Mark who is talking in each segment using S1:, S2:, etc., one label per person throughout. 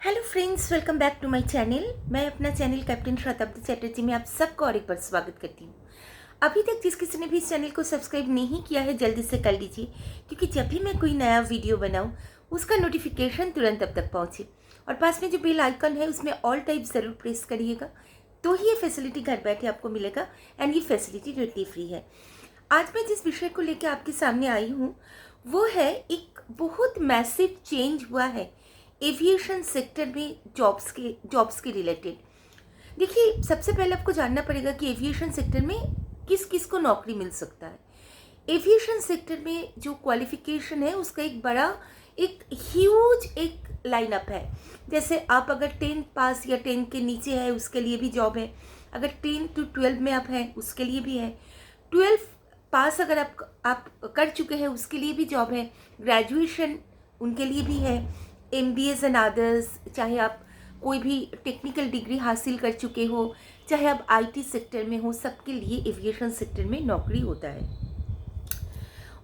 S1: Hello friends, welcome back to my channel. मैं अपना channel captain शताब्दी चैटर्जी में आप सबको और एक बार स्वागत करती हूँ। अभी तक जिस किसी ने भी इस चैनल को सब्सक्राइब नहीं किया है जल्दी से कर लीजिए, क्योंकि जब भी मैं कोई नया वीडियो बनाऊँ उसका नोटिफिकेशन तुरंत अब तक पहुँचे। और पास में जो बेल आइकन है उसमें ऑल टाइप ज़रूर प्रेस करिएगा, तो ही ये फैसिलिटी घर बैठे आपको मिलेगा। एंड ये फैसिलिटी टोटली फ्री है। आज मैं जिस विषय को लेकर आपके सामने आई हूँ वो है एक बहुत मैसिव चेंज हुआ है एविएशन सेक्टर में जॉब्स के रिलेटेड। देखिए, सबसे पहले आपको जानना पड़ेगा कि एविएशन सेक्टर में किस किस को नौकरी मिल सकता है। एविएशन सेक्टर में जो क्वालिफिकेशन है उसका एक ह्यूज एक लाइनअप है। जैसे आप अगर 10 पास या 10 के नीचे है उसके लिए भी जॉब है, अगर 10 to 12 में आप हैं उसके लिए भी है, 12 पास अगर आप कर चुके हैं उसके लिए भी जॉब है, ग्रेजुएशन उनके लिए भी है, MBAs एंड अदर्स, चाहे आप कोई भी टेक्निकल डिग्री हासिल कर चुके हो, चाहे आप IT सेक्टर में हो, सबके लिए एविएशन सेक्टर में नौकरी होता है।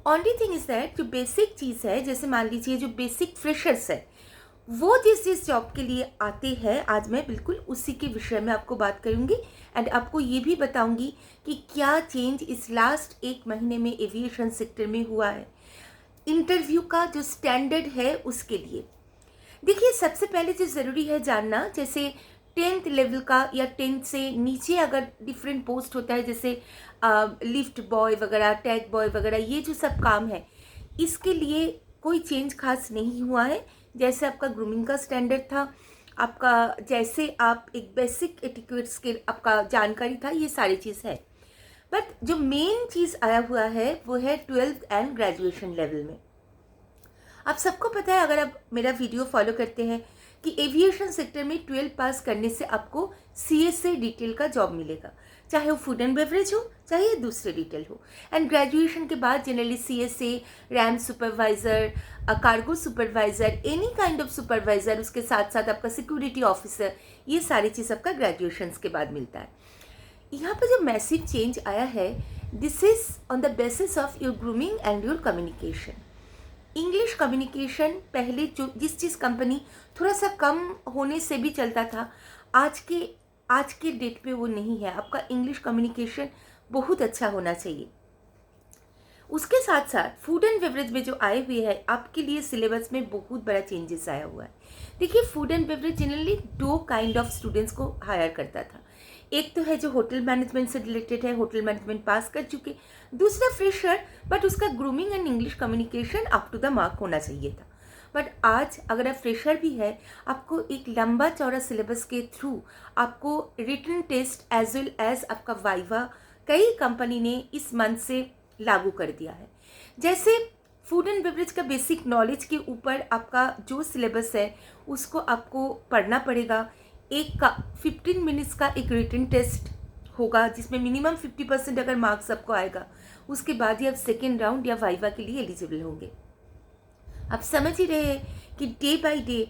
S1: ओनली थिंग इज दैट जो बेसिक चीज़ है, जैसे मान लीजिए जो बेसिक फ्रेशर्स है वो जिस जॉब के लिए आते हैं, आज मैं बिल्कुल उसी के विषय में आपको बात करूंगी। एंड आपको ये भी बताऊंगी कि क्या चेंज इस लास्ट एक महीने में एविएशन सेक्टर में हुआ है, इंटरव्यू का जो स्टैंडर्ड है उसके लिए। देखिए, सबसे पहले जो ज़रूरी है जानना, जैसे 10th लेवल का या 10th से नीचे अगर डिफरेंट पोस्ट होता है, जैसे लिफ्ट बॉय वगैरह, टैग बॉय वगैरह, ये जो सब काम है इसके लिए कोई चेंज खास नहीं हुआ है। जैसे आपका ग्रूमिंग का स्टैंडर्ड था, आपका जैसे आप एक बेसिक एटिक्यूट स्किल आपका जानकारी था, ये सारी चीज़ है। बट जो मेन चीज़ आया हुआ है वो है 12th एंड ग्रेजुएशन लेवल में। आप सबको पता है, अगर आप मेरा वीडियो फॉलो करते हैं, कि एविएशन सेक्टर में 12 पास करने से आपको CSA डिटेल का जॉब मिलेगा, चाहे वो फूड एंड बेवरेज हो चाहे ये दूसरे डिटेल हो। एंड ग्रेजुएशन के बाद generally CSA, RAM supervisor, cargo supervisor, any kind of supervisor, उसके साथ साथ आपका सिक्योरिटी ऑफिसर, ये सारी चीज़ आपका ग्रेजुएशन के बाद मिलता है। यहाँ पर जो मैसिव चेंज आया है, this is on the basis of your grooming and your communication. English communication पहले जो जिस कंपनी थोड़ा सा कम होने से भी चलता था, आज के डेट पे वो नहीं है। आपका इंग्लिश कम्युनिकेशन बहुत अच्छा होना चाहिए। उसके साथ साथ फूड एंड बेवरेज में जो आए हुए हैं आपके लिए सिलेबस में बहुत बड़ा चेंजेस आया हुआ है। देखिए, food and beverage generally 2 kind of students को हायर करता था। एक तो है जो होटल मैनेजमेंट से रिलेटेड है, होटल मैनेजमेंट पास कर चुके, दूसरा फ्रेशर, बट उसका grooming and English communication up to the mark होना चाहिए था। बट आज अगर आप फ्रेशर भी है, आपको एक लंबा चौड़ा सिलेबस के थ्रू आपको written test as well as आपका वाइवा कई कंपनी ने इस मंथ से लागू कर दिया है। जैसे फूड एंड बेवरेज का बेसिक नॉलेज के ऊपर आपका जो सिलेबस है उसको आपको पढ़ना पड़ेगा। एक का 15 मिनट्स का एक रिटन टेस्ट होगा जिसमें मिनिमम 50% अगर मार्क्स आपको आएगा, उसके बाद ही आप सेकेंड राउंड या वाइवा के लिए एलिजिबल होंगे। आप समझ ही रहे हैं कि डे बाय डे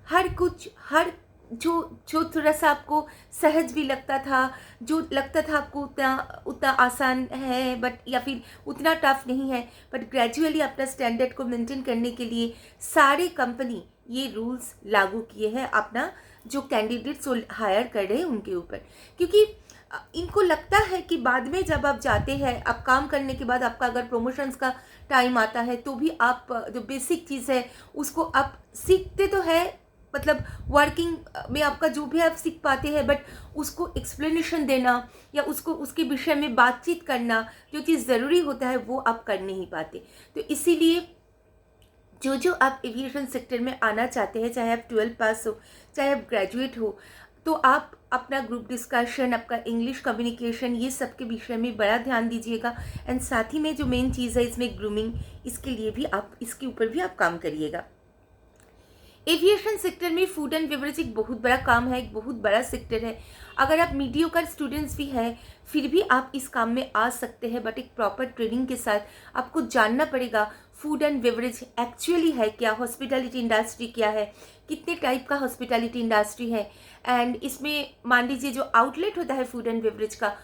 S1: हर जो जो थोड़ा सा आपको सहज भी लगता था, जो लगता था आपको उतना आसान है बट या फिर उतना टफ नहीं है, बट ग्रेजुअली अपना स्टैंडर्ड को मेंटेन करने के लिए सारे कंपनी ये रूल्स लागू किए हैं अपना जो कैंडिडेट्स हायर कर रहे हैं उनके ऊपर। क्योंकि इनको लगता है कि बाद में जब आप जाते हैं, आप काम करने के बाद आपका अगर प्रमोशंस का टाइम आता है तो भी आप जो बेसिक चीज़ है उसको आप सीखते तो है, मतलब वर्किंग में आपका जो भी आप सीख पाते हैं, बट उसको एक्सप्लेनेशन देना या उसको उसके विषय में बातचीत करना, जो चीज़ ज़रूरी होता है वो आप कर नहीं पाते। तो इसीलिए जो आप एविएशन सेक्टर में आना चाहते हैं, चाहे आप 12 पास हो चाहे आप ग्रेजुएट हो, तो आप अपना ग्रुप डिस्कशन, आपका इंग्लिश कम्युनिकेशन, ये सब के विषय में बड़ा ध्यान दीजिएगा। एंड साथ ही में जो मेन चीज़ है इसमें ग्रूमिंग, इसके लिए भी आप इसके ऊपर भी आप काम करिएगा। एविएशन सेक्टर में फूड एंड बेवरेज एक बहुत बड़ा काम है, एक बहुत बड़ा सेक्टर है। अगर आप मीडियोकर स्टूडेंट्स भी हैं फिर भी आप इस काम में आ सकते हैं, बट एक प्रॉपर ट्रेनिंग के साथ आपको जानना पड़ेगा फूड एंड बेवरेज एक्चुअली है क्या, हॉस्पिटैलिटी इंडस्ट्री क्या है, कितने टाइप का हॉस्पिटैलिटी इंडस्ट्री है, एंड इसमें मान लीजिए जो आउटलेट होता है फूड एंड बेवरेज का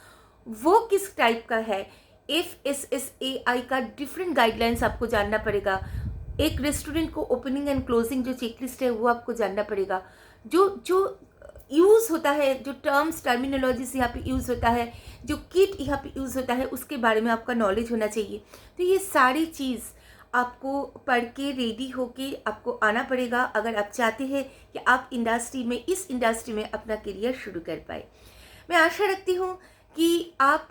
S1: वो किस टाइप का है। FSSAI का डिफरेंट गाइडलाइंस आपको जानना पड़ेगा। एक रेस्टोरेंट को ओपनिंग एंड क्लोजिंग जो चेकलिस्ट है वो आपको जानना पड़ेगा। जो जो यूज़ होता है, जो टर्म्स टर्मिनोलॉजीज यहाँ पे यूज़ होता है, जो किट यहाँ पे यूज़ होता है, उसके बारे में आपका नॉलेज होना चाहिए। तो ये सारी चीज़ आपको पढ़ के रेडी होके आपको आना पड़ेगा अगर आप चाहते हैं कि आप इस इंडस्ट्री में अपना करियर शुरू कर पाए। मैं आशा रखती हूँ कि आप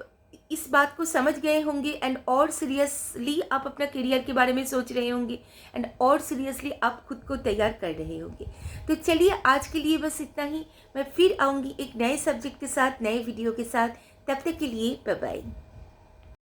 S1: इस बात को समझ गए होंगे एंड और सीरियसली आप अपना करियर के बारे में सोच रहे होंगे एंड और सीरियसली आप खुद को तैयार कर रहे होंगे। तो चलिए आज के लिए बस इतना ही। मैं फिर आऊँगी एक नए सब्जेक्ट के साथ, नए वीडियो के साथ। तब तक के लिए बाय बाय।